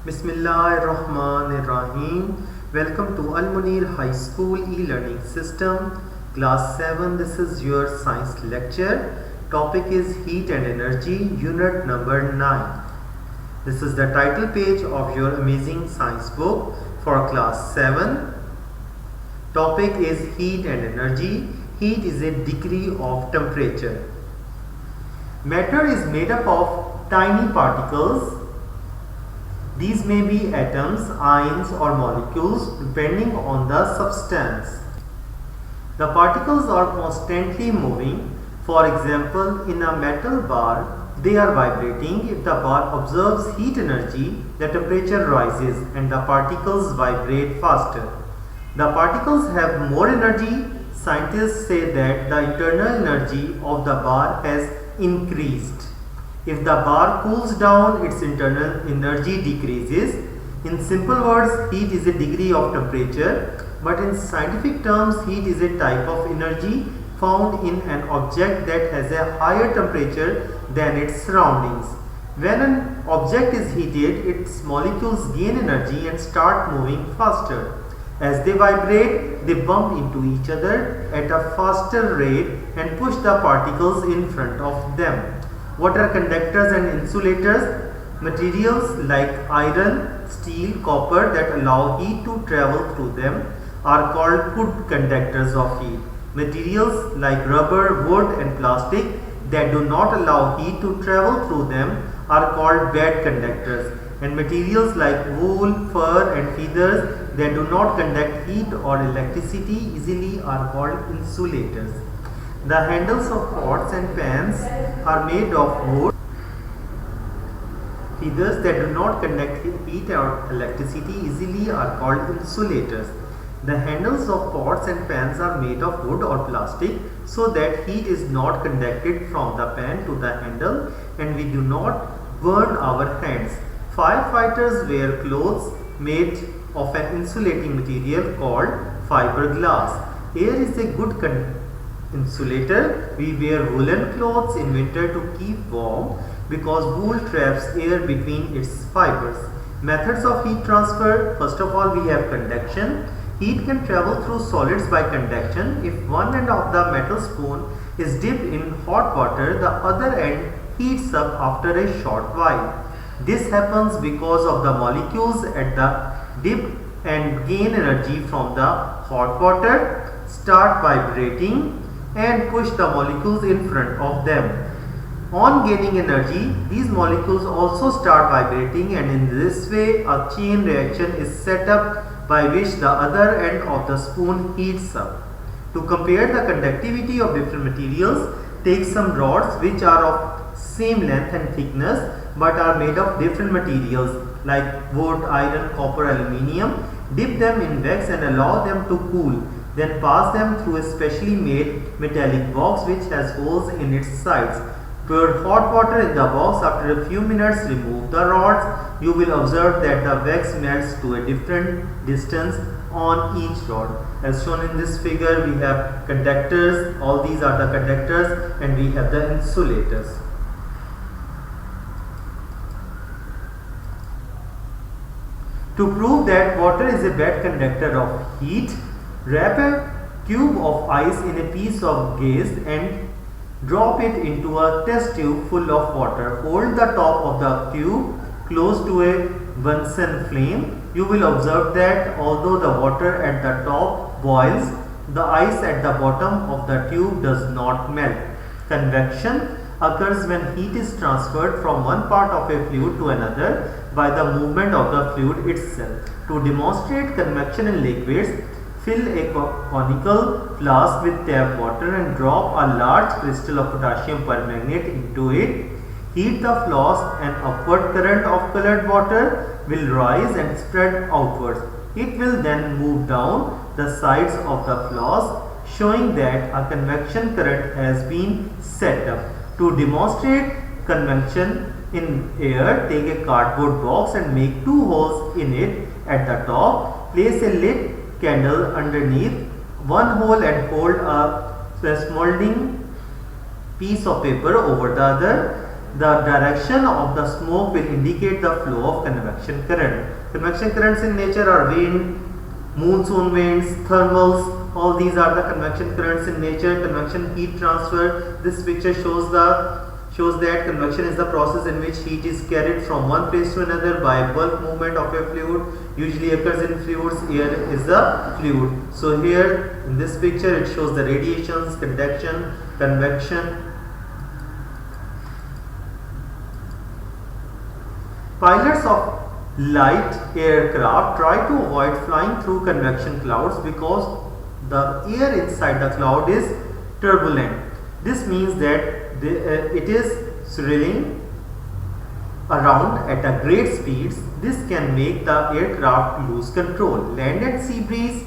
Bismillahirrahmanirrahim. Welcome to Al Munir High School e-learning system, class 7. This is your science lecture. Topic is heat and energy, unit number 9. This is the title page of your amazing science book for class 7. Topic is heat and energy. Heat is a degree of temperature. Matter is made up of tiny particles. These may be atoms, ions or molecules depending on the substance. The particles are constantly moving. For example, in a metal bar, they are vibrating. If the bar absorbs heat energy, the temperature rises and the particles vibrate faster. The particles have more energy. Scientists say that the internal energy of the bar has increased. If the bar cools down, its internal energy decreases. In simple words, heat is a degree of temperature, but in scientific terms, heat is a type of energy found in an object that has a higher temperature than its surroundings. When an object is heated, its molecules gain energy and start moving faster. As they vibrate, they bump into each other at a faster rate and push the particles in front of them. What are conductors and insulators? Materials like iron, steel, copper that allow heat to travel through them are called good conductors of heat. Materials like rubber, wood and plastic that do not allow heat to travel through them are called bad conductors. And materials like wool, fur and feathers that do not conduct heat or electricity easily are called insulators. The handles of pots and pans are made of wood. Feathers that do not conduct heat or electricity easily are called insulators. The handles of pots and pans are made of wood or plastic so that heat is not conducted from the pan to the handle and we do not burn our hands. Firefighters wear clothes made of an insulating material called fiberglass. Air is a good insulator. We wear woolen clothes in winter to keep warm because wool traps air between its fibers. Methods of heat transfer. First of all, we have conduction. Heat can travel through solids by conduction. If one end of the metal spoon is dipped in hot water, the other end heats up after a short while. This happens because of the molecules at the dip and gain energy from the hot water, start vibrating and push the molecules in front of them. On gaining energy, these molecules also start vibrating and in this way a chain reaction is set up by which the other end of the spoon heats up. To compare the conductivity of different materials, take some rods which are of same length and thickness but are made of different materials like wood, iron, copper, aluminium. Dip them in wax and allow them to cool. Then pass them through a specially made metallic box which has holes in its sides. Pour hot water in the box. After a few minutes, remove the rods. You will observe that the wax melts to a different distance on each rod. As shown in this figure, we have conductors. All these are the conductors and we have the insulators. To prove that water is a bad conductor of heat, wrap a cube of ice in a piece of gas and drop it into a test tube full of water. Hold the top of the cube close to a Bunsen flame. You will observe that although the water at the top boils, the ice at the bottom of the tube does not melt. Convection occurs when heat is transferred from one part of a fluid to another by the movement of the fluid itself. To demonstrate convection in liquids, fill a conical flask with tap water and drop a large crystal of potassium permanganate into it. Heat the flask. An upward current of colored water will rise and spread outwards. It will then move down the sides of the flask, showing that a convection current has been set up. To demonstrate convection in air, take a cardboard box and make two holes in it at the top. Place a lit candle underneath one hole and hold a smoldering piece of paper over the other. the direction of the smoke will indicate the flow of convection current. Convection currents in nature are wind, monsoon winds, thermals. All these are the convection currents in nature. Convection heat transfer. This picture shows that convection is the process in which heat is carried from one place to another by bulk movement of a fluid. Usually occurs in fluids. Air is the fluid. So here in this picture it shows the radiations, conduction, convection. Pilots of light aircraft try to avoid flying through convection clouds because the air inside the cloud is turbulent. This means that it is swirling around at a great speeds. This can make the aircraft lose control. Land and sea breeze.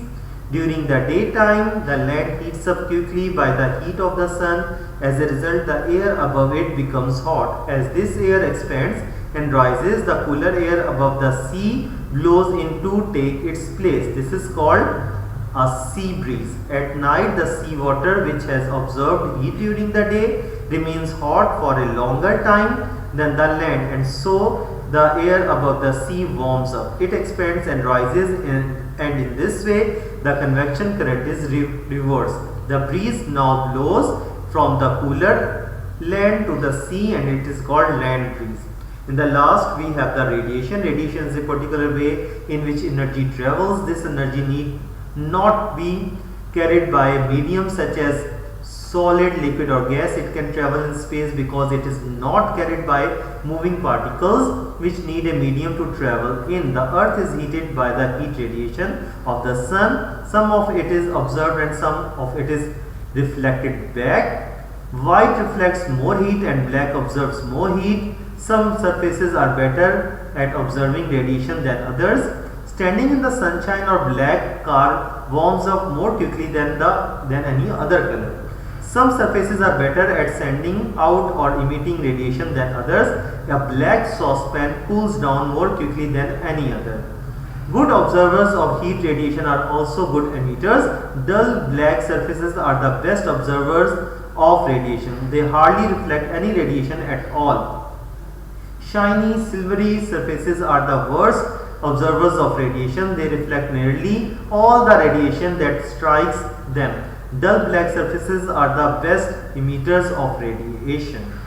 During the daytime, the land heats up quickly by the heat of the sun. As a result, the air above it becomes hot. As this air expands and rises, the cooler air above the sea blows in to take its place. This is called a sea breeze. At night, the sea water, which has absorbed heat during the day, remains hot for a longer time than the land, and so the air above the sea warms up. It expands and rises, and in this way the convection current is reversed. The breeze now blows from the cooler land to the sea, and it is called land breeze. In the last, we have the radiation. Radiation is a particular way in which energy travels. This energy need not be carried by a medium such as solid, liquid or gas. It can travel in space because it is not carried by moving particles which need a medium to travel in. The earth is heated by the heat radiation of the sun. Some of it is observed and some of it is reflected back. White reflects more heat and black absorbs more heat. Some surfaces are better at observing radiation than others. Standing in the sunshine or black car warms up more quickly than any other color. Some surfaces are better at sending out or emitting radiation than others. A black saucepan cools down more quickly than any other. Good observers of heat radiation are also good emitters. Dull black surfaces are the best observers of radiation. They hardly reflect any radiation at all. Shiny, silvery surfaces are the worst observers of radiation. They reflect nearly all the radiation that strikes them. Dull black surfaces are the best emitters of radiation.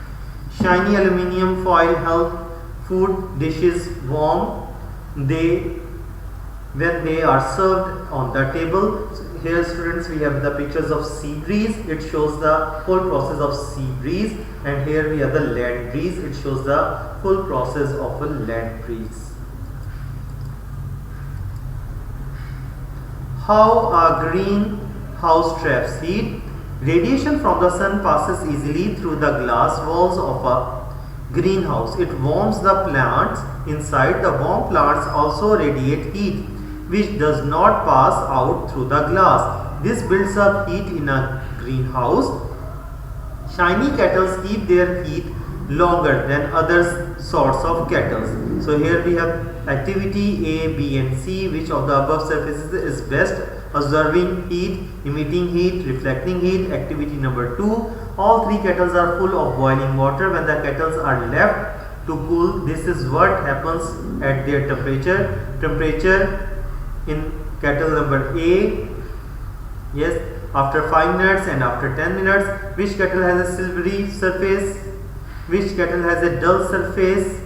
Shiny aluminium foil help food dishes warm when they are served on the table. So here students, we have the pictures of sea breeze. It shows the whole process of sea breeze, and here we have the land breeze. It shows the full process of a land breeze. How a greenhouse traps heat. Radiation from the sun passes easily through the glass walls of a greenhouse. It warms the plants inside. The warm plants also radiate heat, which does not pass out through the glass. This builds up heat in a greenhouse. Shiny kettles keep their heat longer than other sorts of kettles. So here we have activity A, B and C. Which of the above surfaces is best? Observing heat, emitting heat, reflecting heat. Activity number 2. All three kettles are full of boiling water. When the kettles are left to cool, this is what happens at their temperature. Temperature in kettle number A, yes, after 5 minutes and after 10 minutes. Which kettle has a silvery surface? Which kettle has a dull surface?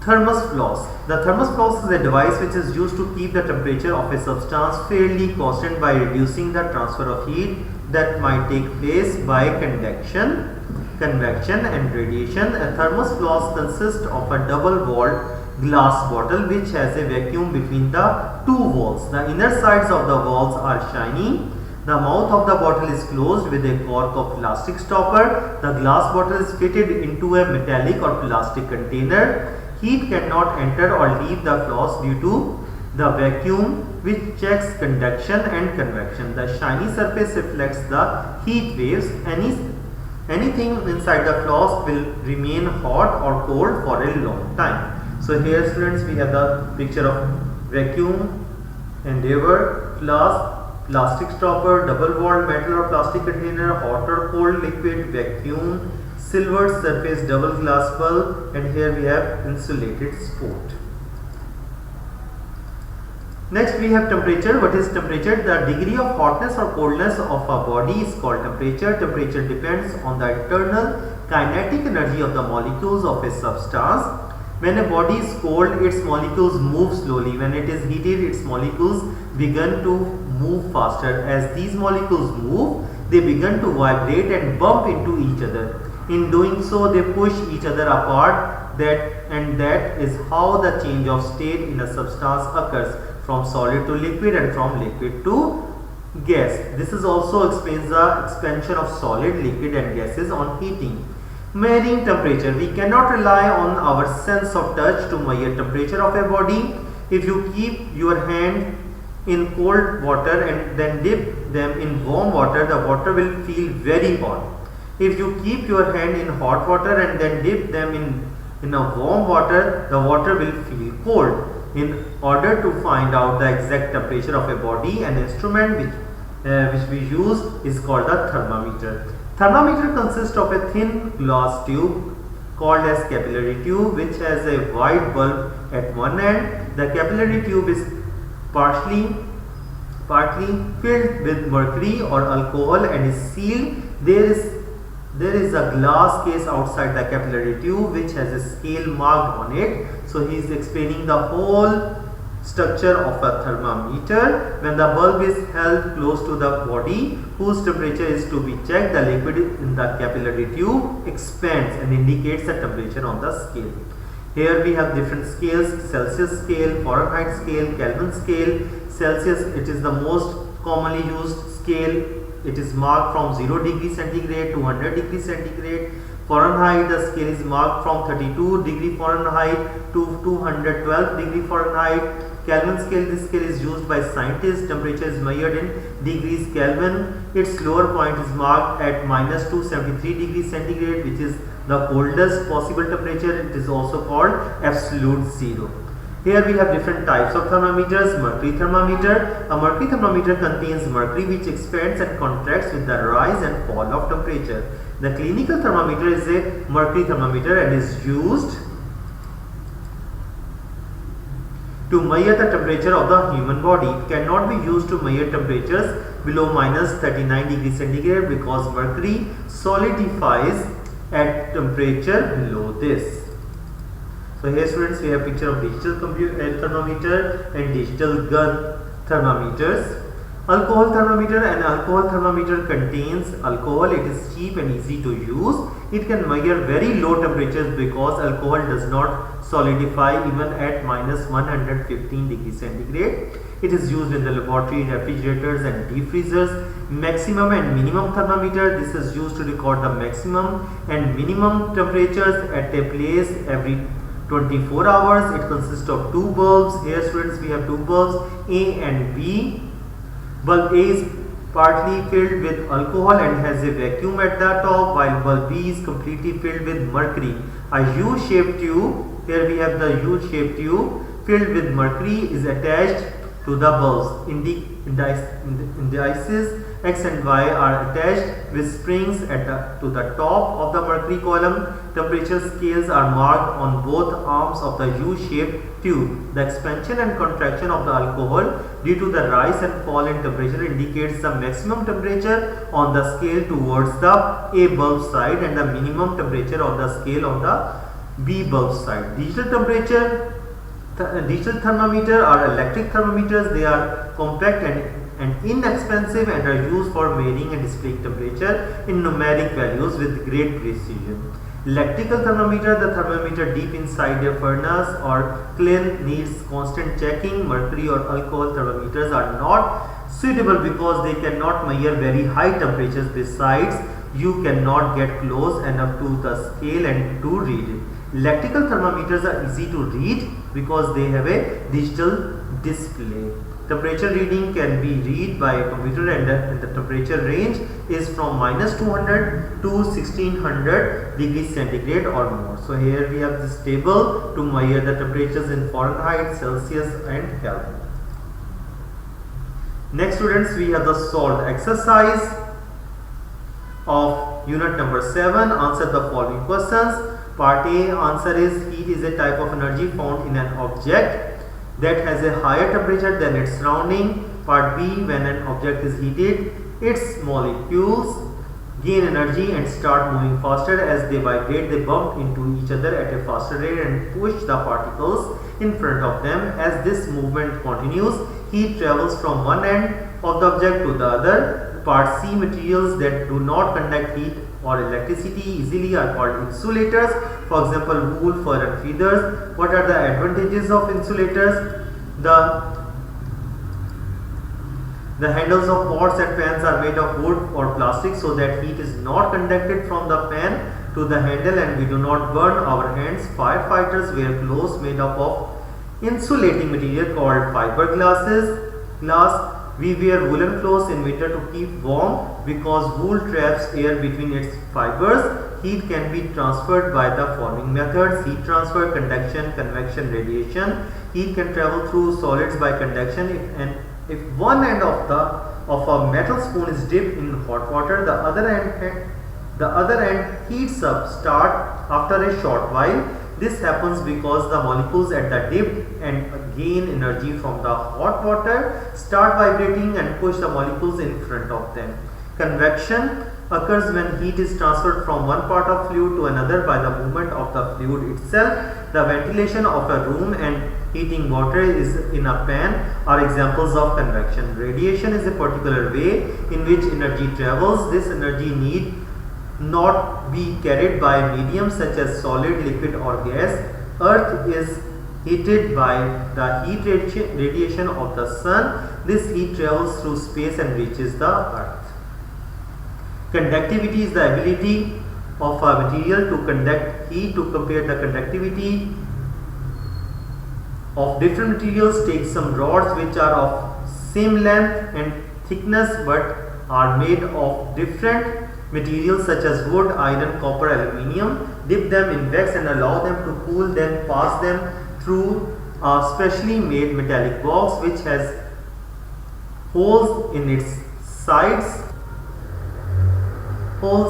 Thermos flask. The thermos flask is a device which is used to keep the temperature of a substance fairly constant by reducing the transfer of heat that might take place by convection and radiation. A thermos flask consists of a double-walled glass bottle which has a vacuum between the two walls. The inner sides of the walls are shiny. The mouth of the bottle is closed with a cork of plastic stopper. The glass bottle is fitted into a metallic or plastic container. Heat cannot enter or leave the flask due to the vacuum which checks conduction and convection. The shiny surface reflects the heat waves. Anything inside the flask will remain hot or cold for a long time. So here students, we have the picture of vacuum, endeavor, flask, plastic stopper, double walled metal or plastic container, hot or cold liquid, vacuum, silver surface double glass bulb, and here we have insulated sport. Next we have temperature. What is temperature? The degree of hotness or coldness of a body is called temperature. Temperature depends on the internal kinetic energy of the molecules of a substance. When a body is cold, its molecules move slowly. When it is heated, its molecules begin to move faster. As these molecules move, they begin to vibrate and bump into each other. In doing so, they push each other apart. That is how the change of state in a substance occurs, from solid to liquid and from liquid to gas. This is also explains the expansion of solid, liquid and gases on heating. Measuring temperature. We cannot rely on our sense of touch to measure temperature of a body. If you keep your hand in cold water and then dip them in warm water, the water will feel very hot. If you keep your hand in hot water and then dip them in a warm water, the water will feel cold. In order to find out the exact temperature of a body, an instrument which we use is called the thermometer. Thermometer consists of a thin glass tube called as capillary tube, which has a white bulb at one end. The capillary tube is partly filled with mercury or alcohol and is sealed. There is a glass case outside the capillary tube which has a scale marked on it. So he is explaining the whole structure of a thermometer. When the bulb is held close to the body whose temperature is to be checked, the liquid in the capillary tube expands and indicates the temperature on the scale. Here we have different scales: Celsius scale, Fahrenheit scale, Kelvin scale. Celsius, it is the most commonly used scale. It is marked from 0 degree centigrade to 100 degree centigrade. Fahrenheit, the scale is marked from 32 degree Fahrenheit to 212 degree Fahrenheit. Kelvin scale, this scale is used by scientists. Temperature is measured in degrees Kelvin. Its lower point is marked at minus 273 degree centigrade, which is the coldest possible temperature. It is also called absolute zero. Here we have different types of thermometers. Mercury thermometer. A mercury thermometer contains mercury which expands and contracts with the rise and fall of temperature. The clinical thermometer is a mercury thermometer and is used to measure the temperature of the human body. It cannot be used to measure temperatures below minus 39 degree centigrade because mercury solidifies at temperature below this. So here students, we have picture of digital thermometer and digital gun thermometers. Alcohol thermometer. An alcohol thermometer contains alcohol. It is cheap and easy to use. It can measure very low temperatures because alcohol does not solidify even at minus 115 degree centigrade. It is used in the laboratory, refrigerators and deep freezers. Maximum and minimum thermometer. This is used to record the maximum and minimum temperatures at a place every 24 hours. It consists of two bulbs. Here students, we have two bulbs, A and B. Bulb A is partly filled with alcohol and has a vacuum at the top, while bulb B is completely filled with mercury. A U-shaped tube, here we have the U-shaped tube filled with mercury is attached to the bulbs. Indices X and Y are attached with springs to the top of the mercury column. Temperature scales are marked on both arms of the U-shaped tube. The expansion and contraction of the alcohol due to the rise and fall in temperature indicates the maximum temperature on the scale towards the A bulb side and the minimum temperature on the scale on the B bulb side. Digital thermometer are electric thermometers. They are compact and inexpensive and are used for measuring and displaying temperature in numeric values with great precision. Electrical thermometer, the thermometer deep inside a furnace or kiln needs constant checking. Mercury or alcohol thermometers are not suitable because they cannot measure very high temperatures. Besides, you cannot get close enough to the scale and to read it. Electrical thermometers are easy to read because they have a digital display. Temperature reading can be read by a computer and the temperature range is from minus 200 to 1600 degrees centigrade or more. So here we have this table to measure the temperatures in Fahrenheit, Celsius and Kelvin. Next students, we have the solved exercise. of unit number 7. Answer the following questions. Part A answer is heat is a type of energy found in an object that has a higher temperature than its surrounding. Part B, when an object is heated, its molecules gain energy and start moving faster. As they vibrate, they bump into each other at a faster rate and push the particles in front of them. As this movement continues, heat travels from one end of the object to the other. Part C, materials that do not conduct heat or electricity easily are called insulators. For example, wool, fur and feathers. What are the advantages of insulators? The handles of pots and pans are made of wood or plastic so that heat is not conducted from the pan to the handle and we do not burn our hands. Firefighters wear clothes made up of insulating material called fiberglass. We wear woolen clothes in winter to keep warm because wool traps air between its fibers. Heat can be transferred by the following methods: heat transfer, conduction, convection, radiation. Heat can travel through solids by conduction. If one end of a metal spoon is dipped in hot water, the other end heats up after a short while. This happens because the molecules at the dip and gain energy from the hot water, start vibrating and push the molecules in front of them. Convection occurs when heat is transferred from one part of fluid to another by the movement of the fluid itself. The ventilation of a room and heating water is in a pan are examples of convection. Radiation is a particular way in which energy travels. This energy need not be carried by mediums such as solid, liquid or gas. Earth is heated by the heat radiation of the sun. This heat travels through space and reaches the earth. Conductivity is the ability of a material to conduct heat. To compare the conductivity of different materials, take some rods which are of same length and thickness but are made of different materials such as wood, iron, copper, aluminium. Dip them in wax and allow them to cool, then pass them through a specially made metallic box which has holes in its sides. Pour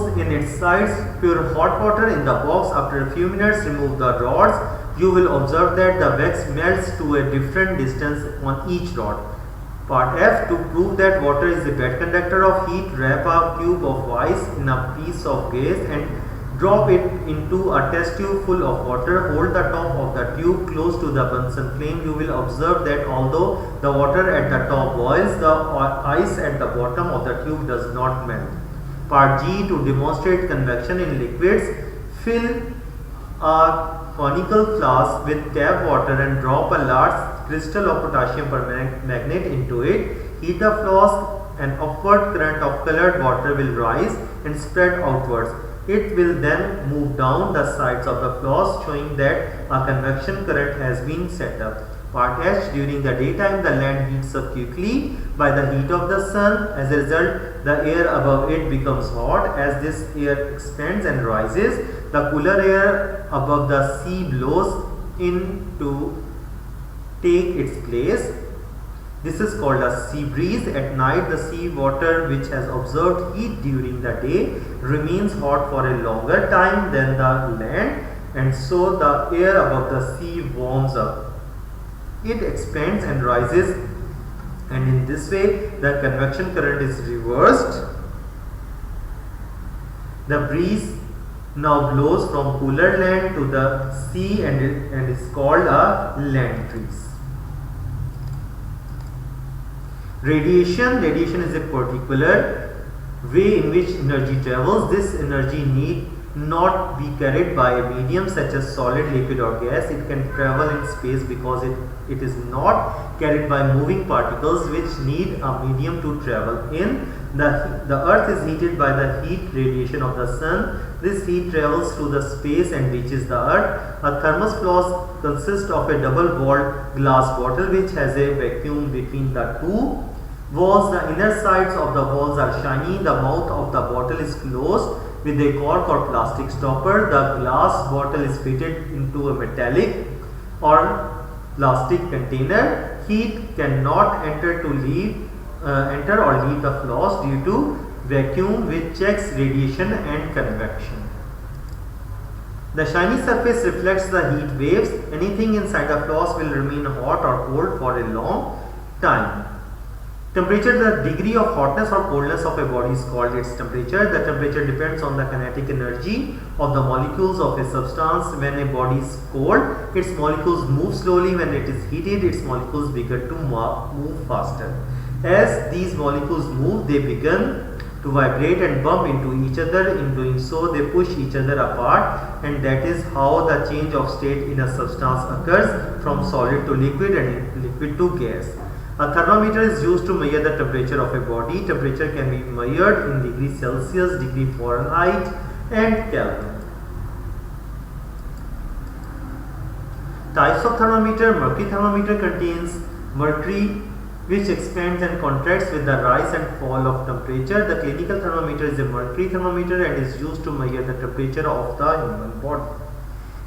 hot water in the box. After a few minutes, remove the rods. You will observe that the wax melts to a different distance on each rod. Part F, to prove that water is a bad conductor of heat, wrap a cube of ice in a piece of gas and drop it into a test tube full of water. Hold the top of the tube close to the Bunsen flame. You will observe that although the water at the top boils, the ice at the bottom of the tube does not melt. Part G, to demonstrate convection in liquids, fill a conical flask with tap water and drop a large crystal of potassium permanganate into it. Heat the flask. An upward current of colored water will rise and spread outwards. It will then move down the sides of the flask, showing that a convection current has been set up. Part H, during the daytime the land heats up quickly by the heat of the sun. As a result, the air above it becomes hot. As this air expands and rises, the cooler air above the sea blows in to take its place. This is called a sea breeze. At night, the sea water which has observed heat during the day remains hot for a longer time than the land, and so the air above the sea warms up. It expands and rises, and in this way the convection current is reversed. The breeze now blows from cooler land to the sea and is called a land breeze. Radiation is a particular way in which energy travels. This energy need not be carried by a medium such as solid, liquid or gas. It can travel in space because it is not carried by moving particles which need a medium to travel in. The earth is heated by the heat radiation of the sun. This heat travels through the space and reaches the earth. A thermos flask consists of a double-walled glass bottle which has a vacuum between the two walls. The inner sides of the walls are shiny. The mouth of the bottle is closed with a cork or plastic stopper. The glass bottle is fitted into a metallic or plastic container. Heat cannot enter or leave the flask due to vacuum which checks radiation and convection. The shiny surface reflects the heat waves. Anything inside the flask will remain hot or cold for a long time. Temperature, the degree of hotness or coldness of a body is called its temperature. The temperature depends on the kinetic energy of the molecules of a substance. When a body is cold, its molecules move slowly. When it is heated, its molecules begin to move faster. As these molecules move, they begin to vibrate and bump into each other. In doing so, they push each other apart, and that is how the change of state in a substance occurs from solid to liquid and liquid to gas. A thermometer is used to measure the temperature of a body. Temperature can be measured in degrees Celsius, degree Fahrenheit and Kelvin. Types of thermometer. Mercury thermometer contains mercury which expands and contracts with the rise and fall of temperature. The clinical thermometer is a mercury thermometer and is used to measure the temperature of the human body.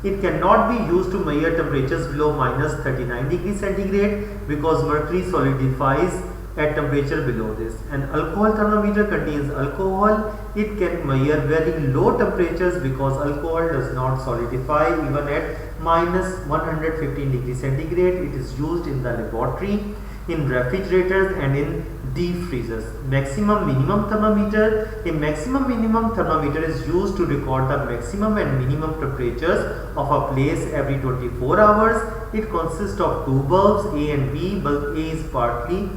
It cannot be used to measure temperatures below minus 39 degrees centigrade because mercury solidifies at temperature below this. An alcohol thermometer contains alcohol. It can measure very low temperatures because alcohol does not solidify even at minus 115 degrees centigrade. It is used in the laboratory, in refrigerators and in deep freezers. Maximum minimum thermometer. A maximum minimum thermometer is used to record the maximum and minimum temperatures of a place every 24 hours. It consists of two bulbs, A and B. Bulb A is partly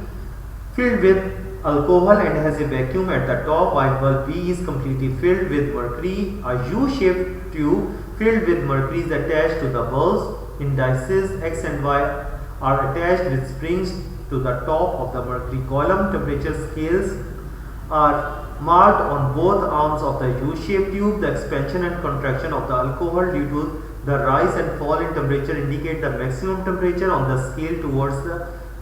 filled with alcohol and has a vacuum at the top, while bulb B is completely filled with mercury. A U-shaped tube filled with mercury is attached to the bulbs. Indices X and Y are attached with springs to the top of the mercury column. Temperature scales are marked on both arms of the U-shaped tube. The expansion and contraction of the alcohol due to the rise and fall in temperature indicate the maximum temperature on the scale towards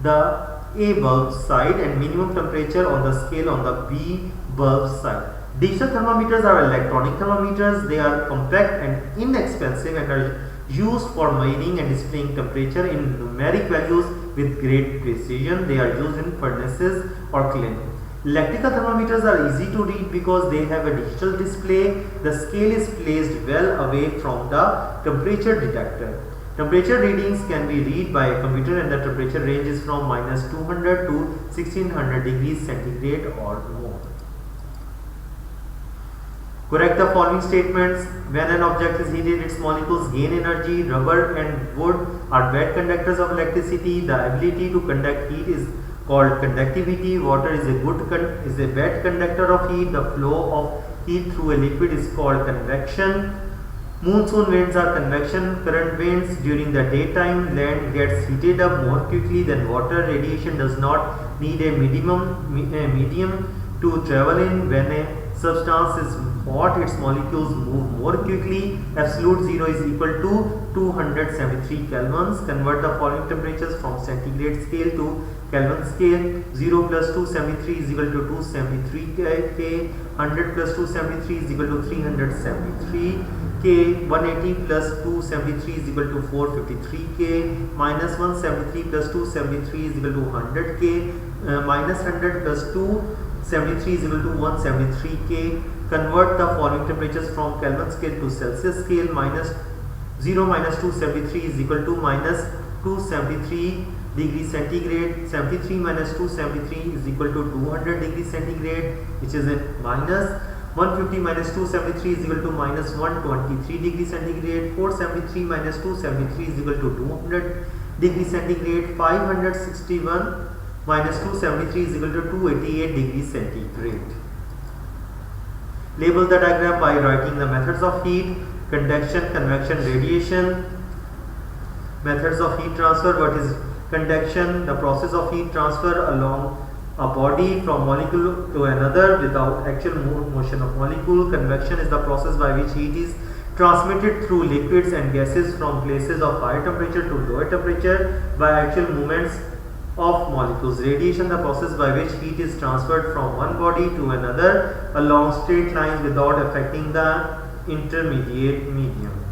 the A bulb side and minimum temperature on the scale on the B bulb side. Digital thermometers are electronic thermometers. They are compact and inexpensive and are used for measuring and displaying temperature in numeric values with great precision. They are used in furnaces or clinics. Electrical thermometers are easy to read because they have a digital display. The scale is placed well away from the temperature detector. Temperature readings can be read by a computer and the temperature ranges from minus 200 to 1600 degrees centigrade or more. Correct the following statements. When an object is heated, its molecules gain energy. Rubber and wood are bad conductors of electricity. The ability to conduct heat is called conductivity. Water is a bad conductor of heat. The flow of heat through a liquid is called convection. Monsoon winds are convection current winds. During the daytime, land gets heated up more quickly than water. Radiation does not need a medium to travel in. When a substance is hot, its molecules move more quickly. Absolute zero is equal to 273 kelvins. Convert the following temperatures from centigrade scale to Kelvin scale. 0 plus 273 is equal to 273 K. 100 plus 273 is equal to 373 K. 180 plus 273 is equal to 453 K. Minus 173 plus 273 is equal to 100 K. Minus 100 plus 273 is equal to 173 K. Convert the following temperatures from Kelvin scale to Celsius scale. 0 minus 273 is equal to minus 273 degrees centigrade. 73 minus 273 is equal to 200 degrees centigrade, which is a minus. 150 minus 273 is equal to minus 123 degrees centigrade. 473 minus 273 is equal to 200 degrees centigrade. 561 minus 273 is equal to 288 degrees centigrade. Label the diagram by writing the methods of heat: conduction, convection, radiation. Methods of heat transfer. What is conduction? The process of heat transfer along a body from molecule to another without actual motion of molecule. Convection is the process by which heat is transmitted through liquids and gases from places of higher temperature to lower temperature by actual movements of molecules. Radiation, the process by which heat is transferred from one body to another along straight lines without affecting the intermediate medium.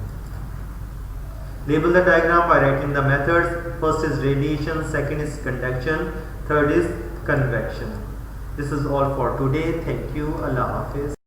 Label the diagram by writing the methods. First is radiation, second is conduction, third is convection. This is all for today. Thank you. Allah Hafiz.